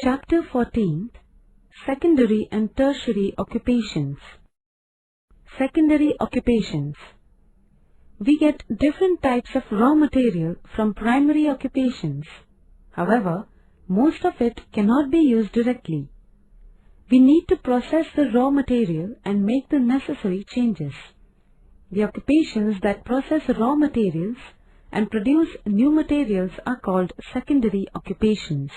Chapter 14. Secondary and Tertiary Occupations. Secondary occupations. We get different types of raw material from primary occupations. However, most of it cannot be used directly. We need to process the raw material and make the necessary changes. The occupations that process raw materials and produce new materials are called secondary occupations.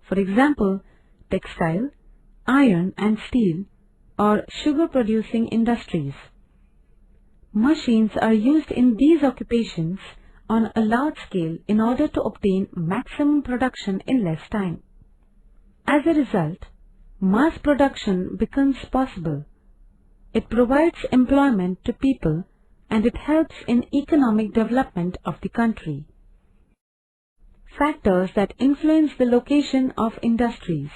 For example, textile, iron and steel, or sugar-producing industries. Machines are used in these occupations on a large scale in order to obtain maximum production in less time. As a result, mass production becomes possible. It provides employment to people and it helps in economic development of the country. Factors that influence the location of industries.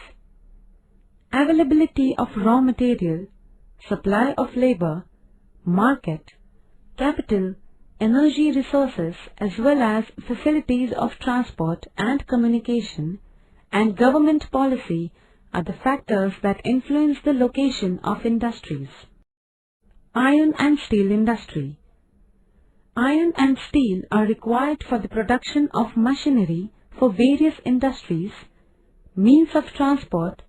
Availability of raw material, supply of labor, market, capital, energy resources as well as facilities of transport and communication, and government policy are the factors that influence the location of industries. Iron and steel industry. Iron and steel are required for the production of machinery for various industries, means of transport,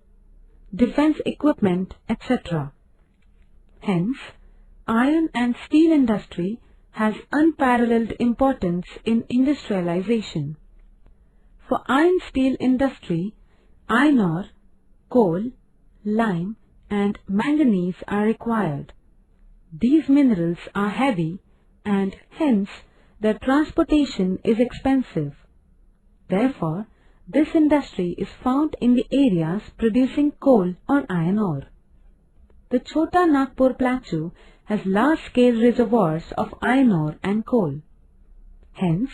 defense equipment, etc. Hence, iron and steel industry has unparalleled importance in industrialization. For iron-steel industry, iron ore, coal, lime and manganese are required. These minerals are heavy and hence their transportation is expensive. Therefore, this industry is found in the areas producing coal or iron ore. The Chota Nagpur Plateau has large-scale reservoirs of iron ore and coal. Hence,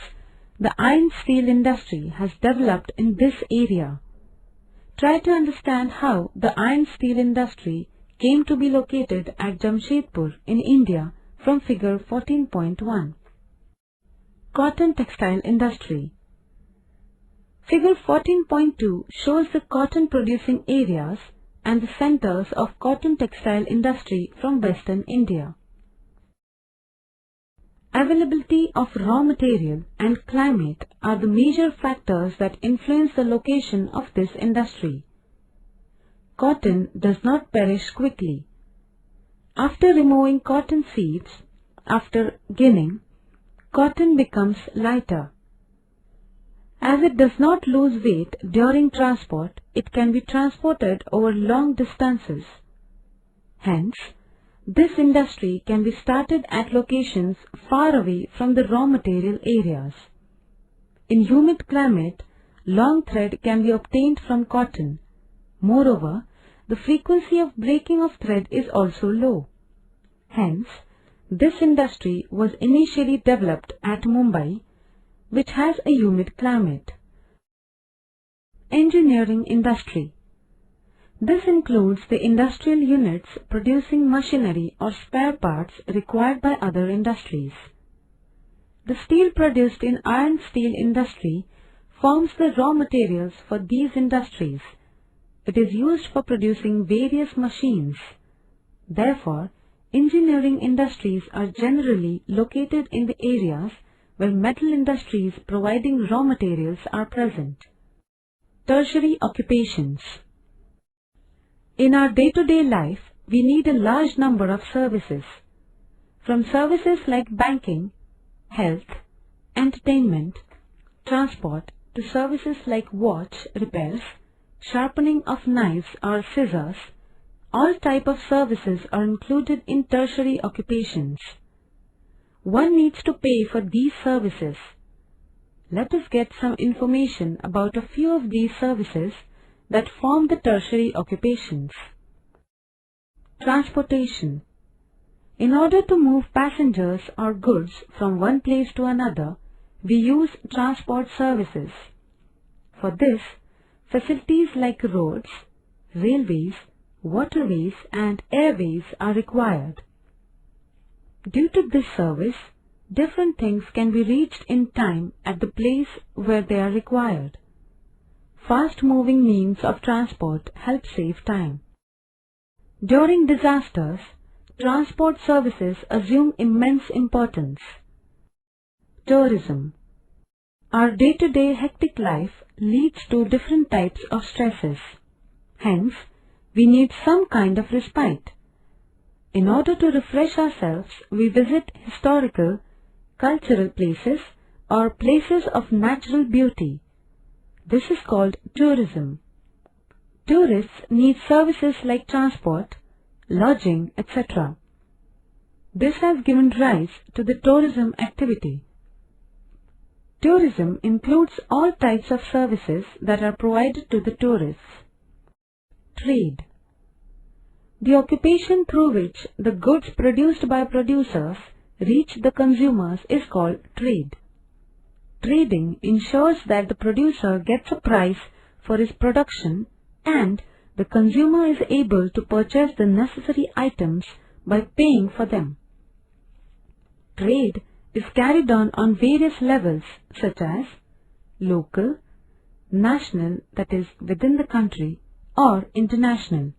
the iron-steel industry has developed in this area. Try to understand how the iron-steel industry came to be located at Jamshedpur in India from figure 14.1. Cotton textile industry. Figure 14.2 shows the cotton producing areas and the centers of cotton textile industry from western India. Availability of raw material and climate are the major factors that influence the location of this industry. Cotton does not perish quickly. After removing cotton seeds, after ginning, cotton becomes lighter. As it does not lose weight during transport, it can be transported over long distances. Hence, this industry can be started at locations far away from the raw material areas. In humid climate, long thread can be obtained from cotton. Moreover, the frequency of breaking of thread is also low. Hence, this industry was initially developed at Mumbai, which has a humid climate. Engineering industry. This includes the industrial units producing machinery or spare parts required by other industries. The steel produced in iron steel industry forms the raw materials for these industries. It is used for producing various machines. Therefore, engineering industries are generally located in the areas where metal industries providing raw materials are present. Tertiary occupations. In our day-to-day life, we need a large number of services. From services like banking, health, entertainment, transport to services like watch repairs, sharpening of knives or scissors, all type of services are included in tertiary occupations. One needs to pay for these services. Let us get some information about a few of these services that form the tertiary occupations. Transportation. In order to move passengers or goods from one place to another, we use transport services. For this, facilities like roads, railways, waterways and airways are required. Due to this service, different things can be reached in time at the place where they are required. fast-moving means of transport help save time. During disasters, transport services assume immense importance. Tourism. Our day-to-day hectic life leads to different types of stresses. Hence, we need some kind of respite. In order to refresh ourselves, we visit historical, cultural places or places of natural beauty. This is called tourism. Tourists need services like transport, lodging, etc. This has given rise to the tourism activity. Tourism includes all types of services that are provided to the tourists. Trade. The occupation through which the goods produced by producers reach the consumers is called trade. Trading ensures that the producer gets a price for his production and the consumer is able to purchase the necessary items by paying for them. Trade is carried on various levels such as local, national, that is within the country, or international.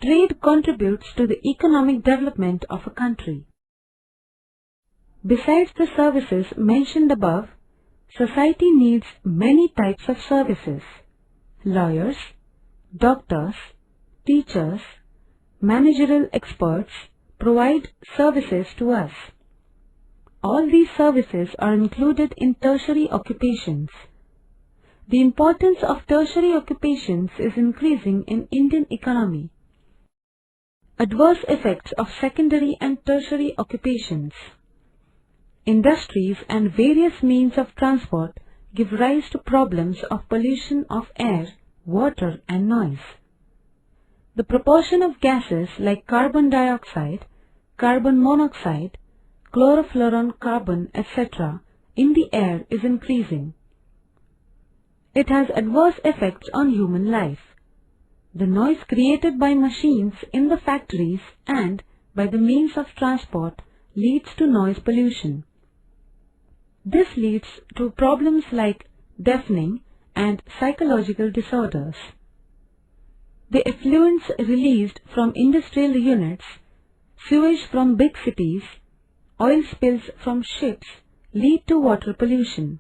Trade contributes to the economic development of a country. Besides the services mentioned above, society needs many types of services. Lawyers, doctors, teachers, managerial experts provide services to us. All these services are included in tertiary occupations. The importance of tertiary occupations is increasing in Indian economy. Adverse effects of secondary and tertiary occupations. Industries and various means of transport give rise to problems of pollution of air, water and noise. The proportion of gases like carbon dioxide, carbon monoxide, chlorofluorocarbon, etc. in the air is increasing. It has adverse effects on human life. The noise created by machines in the factories and by the means of transport leads to noise pollution. This leads to problems like deafening and psychological disorders. The effluents released from industrial units, sewage from big cities, oil spills from ships lead to water pollution.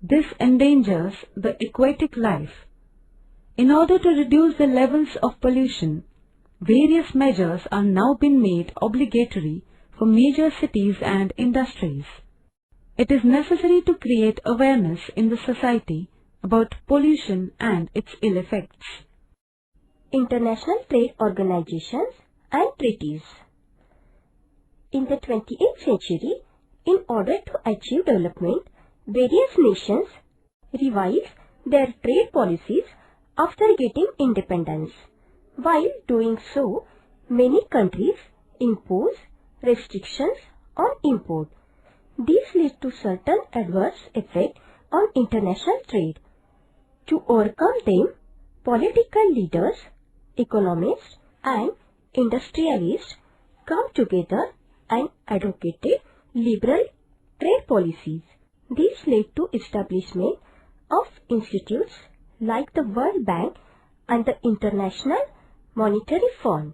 This endangers the aquatic life. In order to reduce the levels of pollution, various measures are now being made obligatory for major cities and industries. It is necessary to create awareness in the society about pollution and its ill effects. International trade organizations and treaties. In the 28th century, in order to achieve development, various nations revised their trade policies after getting independence. While doing so, many countries impose restrictions on import. This leads to certain adverse effects on international trade. To overcome them, political leaders, economists and industrialists come together and advocated liberal trade policies. This led to establishment of institutes like the World Bank and the International Monetary Fund.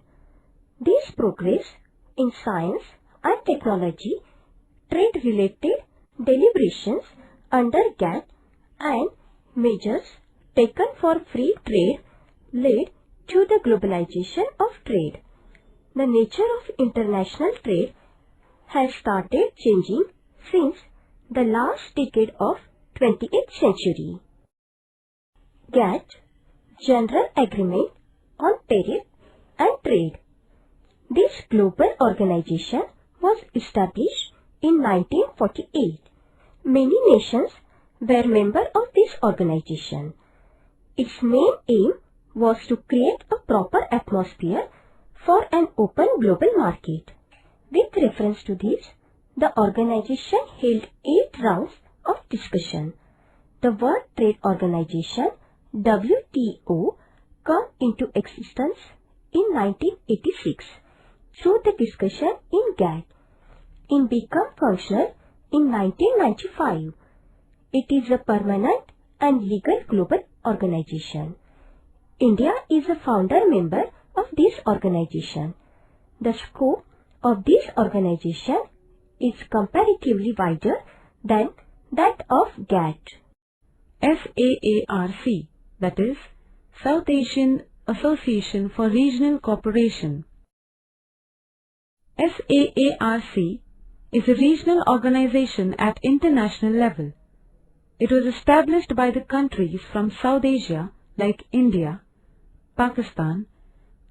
This progress in science and technology, trade-related deliberations under GATT and measures taken for free trade led to the globalization of trade. The nature of international trade has started changing since the last decade of 20th century. GATT, General Agreement on Tariff and Trade. This global organization was established in 1948. Many nations were members of this organization. Its main aim was to create a proper atmosphere for an open global market. With reference to this, the organization held 8 rounds of discussion. The World Trade Organization WTO came into existence in 1986 through the discussion in GATT. It became functional in 1995. It is a permanent and legal global organization. India is a founder member of this organization. The scope of this organization is comparatively wider than that of GATT. SAARC, that is, South Asian Association for Regional Cooperation. SAARC is a regional organization at international level. It was established by the countries from South Asia like India, Pakistan,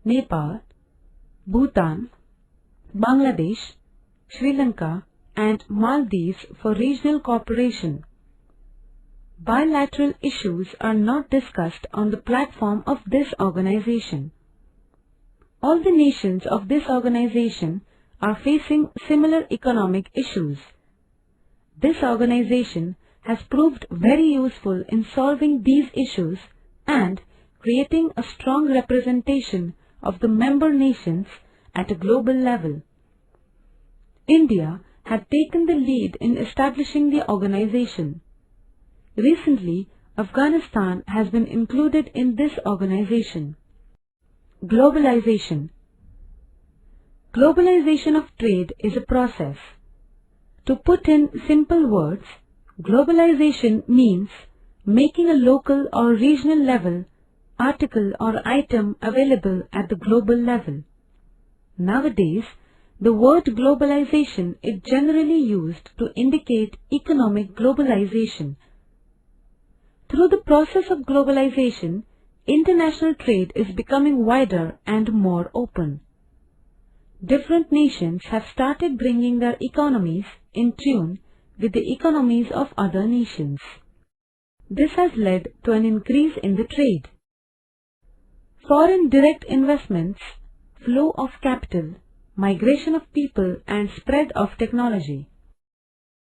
Nepal, Bhutan, Bangladesh, Sri Lanka and Maldives for regional cooperation. Bilateral issues are not discussed on the platform of this organization. All the nations of this organization are facing similar economic issues. This organization has proved very useful in solving these issues and creating a strong representation of the member nations at a global level. India had taken the lead in establishing the organization. Recently, Afghanistan has been included in this organization. Globalization. Globalization of trade is a process. To put in simple words, globalization means making a local or regional level article or item available at the global level. Nowadays, the word globalization is generally used to indicate economic globalization. Through the process of globalization, international trade is becoming wider and more open. Different nations have started bringing their economies in tune with the economies of other nations. This has led to an increase in the trade. Foreign direct investments, flow of capital, migration of people and spread of technology.